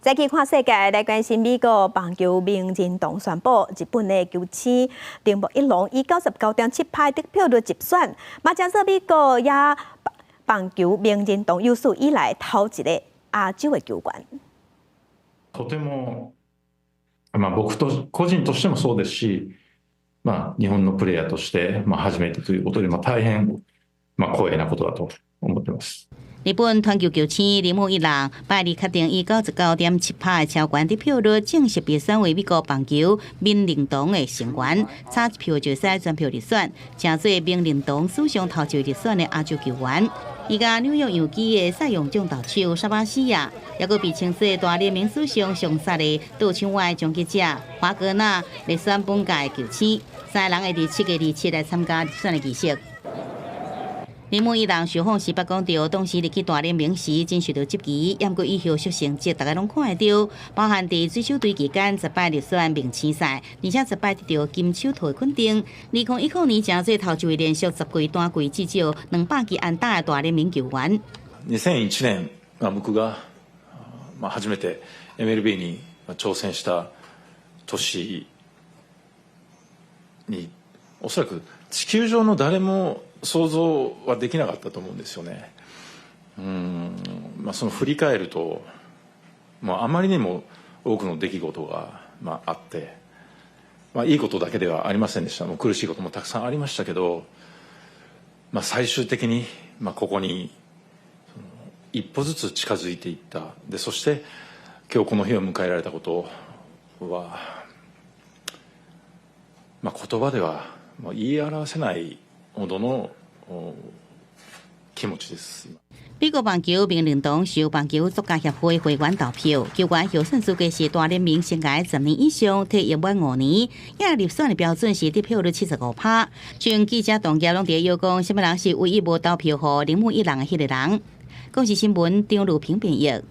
再去看世界，来关心美国棒球名人堂宣布，日本的球星铃木一朗以99.7%得票率直选，嘛将做美国也棒球名人堂有史以来头一个亚洲的球员。とても、僕と個人としてもそうですし、日本のプレイヤーとして、初めてということで、大変、光栄なことだと思っています。日本传球球星铃木一朗拜日确定以99.7%的超悬得票率正式被选为美国棒球名人堂的成员，差一票就使全票入选，成做名人堂史上头一位入选的亚洲球员。伊甲纽约洋基的赛扬奖投手沙巴西亚，也佫被称作大联盟史上上杀的倒枪外终结者华格纳入选本届球星，三人会伫7月27来参加入选的仪式。铃木一朗受访时捌讲到，当时入去大联盟时真受到质疑，也过以后出成绩，大家拢看得到，包含伫水手队期间10摆入选明星赛，而且10摆得到金手套的肯定。2019年正做头一位连续10季单季至少200支安打的大联盟球員。2001年、僕が、初めて MLB に挑戦した年に、おそらく地球上の誰も想像はできなかったと思うんですよね。その振り返ると、あまりにも多くの出来事が、あって、いいことだけではありませんでした。苦しいこともたくさんありましたけど、最終的に、ここに一歩ずつ近づいていった。で、そして今日この日を迎えられたことは、言葉では言い表せないほどの気持ちです。美国棒球名人堂受棒球作家协会会员投票，球员候选资格是大联盟生涯10年以上，踢1满5年，也入选的标准是得票率75%。像记者同业拢伫邀讲，什么人是唯一无投票予铃木一朗的迄个人？公视新闻张如平编译。